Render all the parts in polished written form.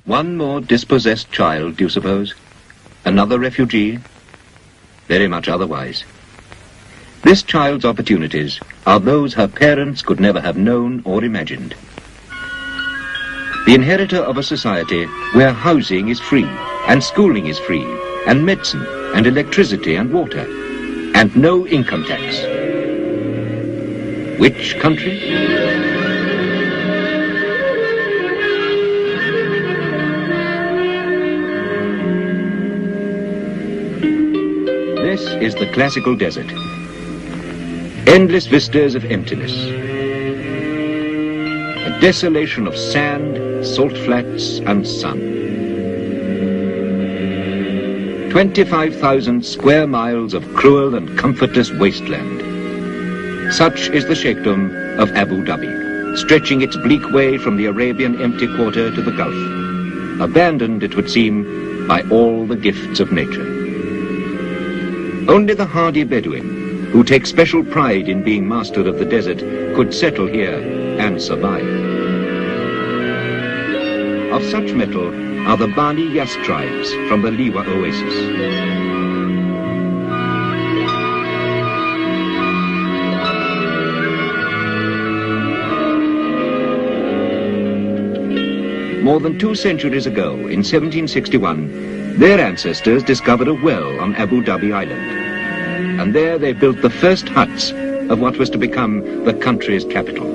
One more dispossessed child, do you suppose? Another refugee? Very much otherwise. This child's opportunities are those her parents could never have known or imagined. The inheritor of a society where housing is free, and schooling is free, and medicine, and electricity and water, and no income tax. Which country? This is the classical desert. Endless vistas of emptiness. A desolation of sand, salt flats and sun. 25,000 square miles of cruel and comfortless wasteland. Such is the sheikhdom of Abu Dhabi, stretching its bleak way from the Arabian empty quarter to the Gulf, abandoned, it would seem, by all the gifts of nature. Only the hardy Bedouin, who take special pride in being master of the desert, could settle here and survive. Of such metal are the Bani Yas tribes from the Liwa oasis. More than 2 centuries ago, in 1761, their ancestors discovered a well on Abu Dhabi Island. And there they built the first huts of what was to become the country's capital.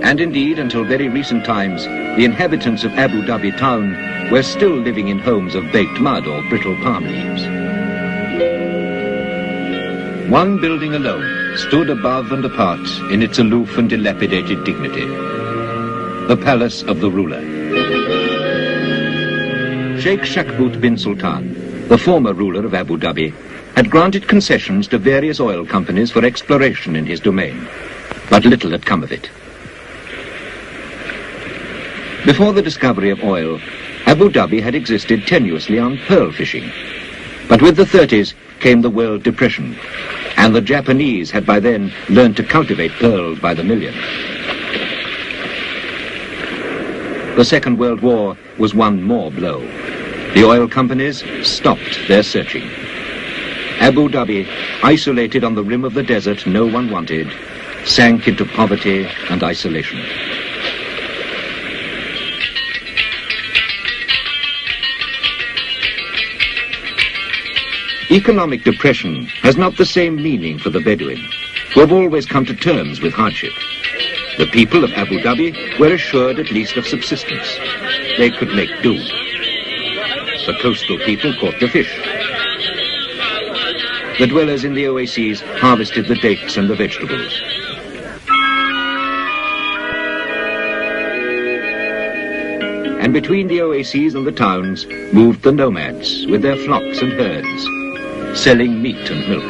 And indeed, until very recent times, the inhabitants of Abu Dhabi town were still living in homes of baked mud or brittle palm leaves. One building alone stood above and apart in its aloof and dilapidated dignity. The palace of the ruler. Sheikh Shakbut bin Sultan, the former ruler of Abu Dhabi, had granted concessions to various oil companies for exploration in his domain, but little had come of it. Before the discovery of oil, Abu Dhabi had existed tenuously on pearl fishing. But with the 30s came the World Depression, and the Japanese had by then learned to cultivate pearls by the million. The Second World War was one more blow. The oil companies stopped their searching. Abu Dhabi, isolated on the rim of the desert no one wanted, sank into poverty and isolation. Economic depression has not the same meaning for the Bedouin, who have always come to terms with hardship. The people of Abu Dhabi were assured at least of subsistence. They could make do. The coastal people caught the fish. The dwellers in the oases harvested the dates and the vegetables. And between the oases and the towns moved the nomads with their flocks and herds, selling meat and milk.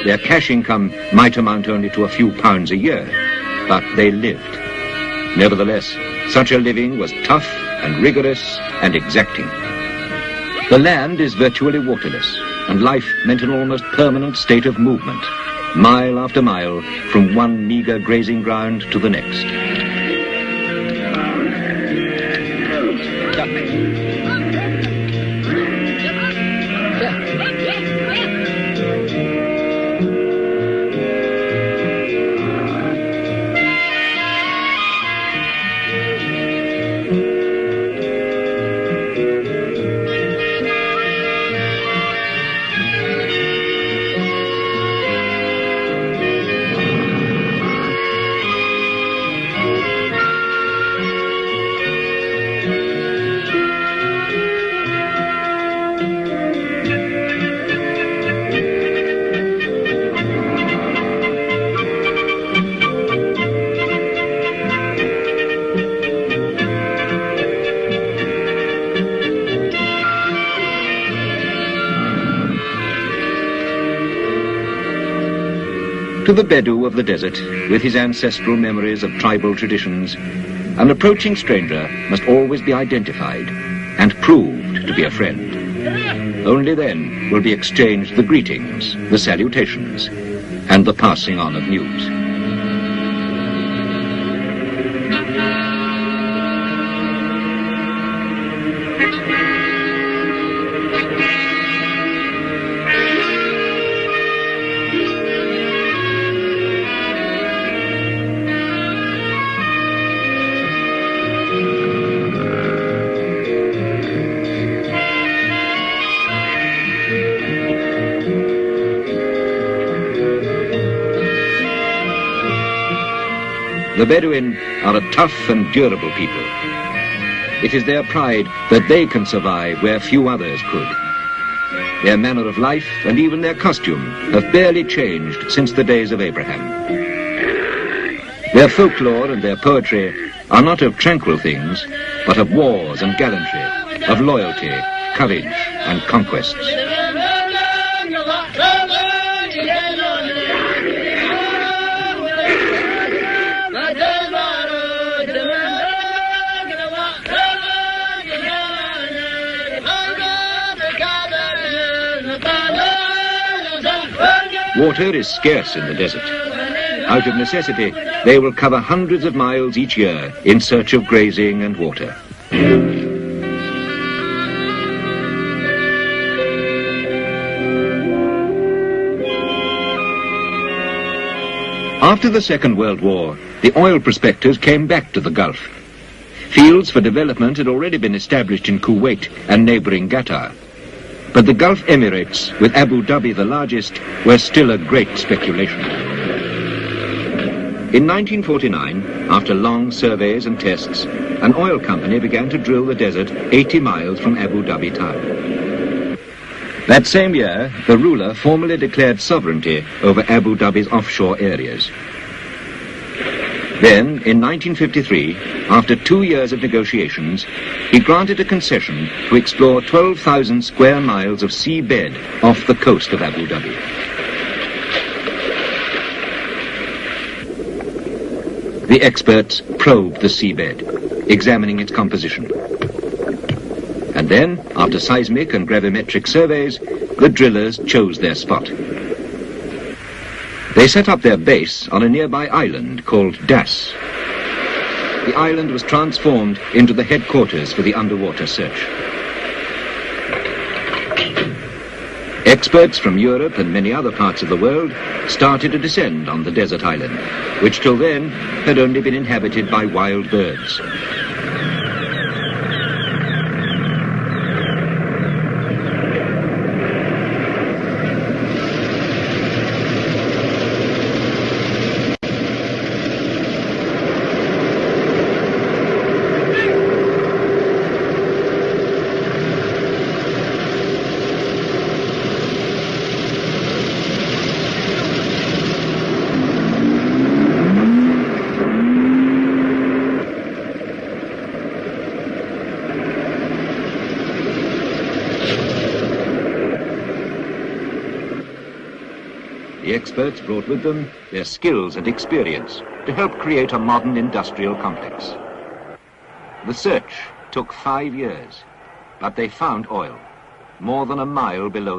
Their cash income might amount only to a few pounds a year, but they lived. Nevertheless, such a living was tough and rigorous and exacting. The land is virtually waterless, and life meant an almost permanent state of movement, mile after mile, from one meagre grazing ground to the next. To the Bedou of the desert, with his ancestral memories of tribal traditions, an approaching stranger must always be identified and proved to be a friend. Only then will be exchanged the greetings, the salutations, and the passing on of news. The Bedouin are a tough and durable people. It is their pride that they can survive where few others could. Their manner of life and even their costume have barely changed since the days of Abraham. Their folklore and their poetry are not of tranquil things, but of wars and gallantry, of loyalty, courage and conquests. Water is scarce in the desert. Out of necessity, they will cover hundreds of miles each year in search of grazing and water. After the Second World War, the oil prospectors came back to the Gulf. Fields for development had already been established in Kuwait and neighboring Qatar. But the Gulf Emirates, with Abu Dhabi the largest, were still a great speculation. In 1949, after long surveys and tests, an oil company began to drill the desert 80 miles from Abu Dhabi town. That same year, the ruler formally declared sovereignty over Abu Dhabi's offshore areas. Then, in 1953, after 2 years of negotiations, he granted a concession to explore 12,000 square miles of seabed off the coast of Abu Dhabi. The experts probed the seabed, examining its composition. And then, after seismic and gravimetric surveys, the drillers chose their spot. They set up their base on a nearby island called Das. The island was transformed into the headquarters for the underwater search. Experts from Europe and many other parts of the world started to descend on the desert island, which till then had only been inhabited by wild birds. The experts brought with them their skills and experience to help create a modern industrial complex. The search took 5 years, but they found oil, more than a mile below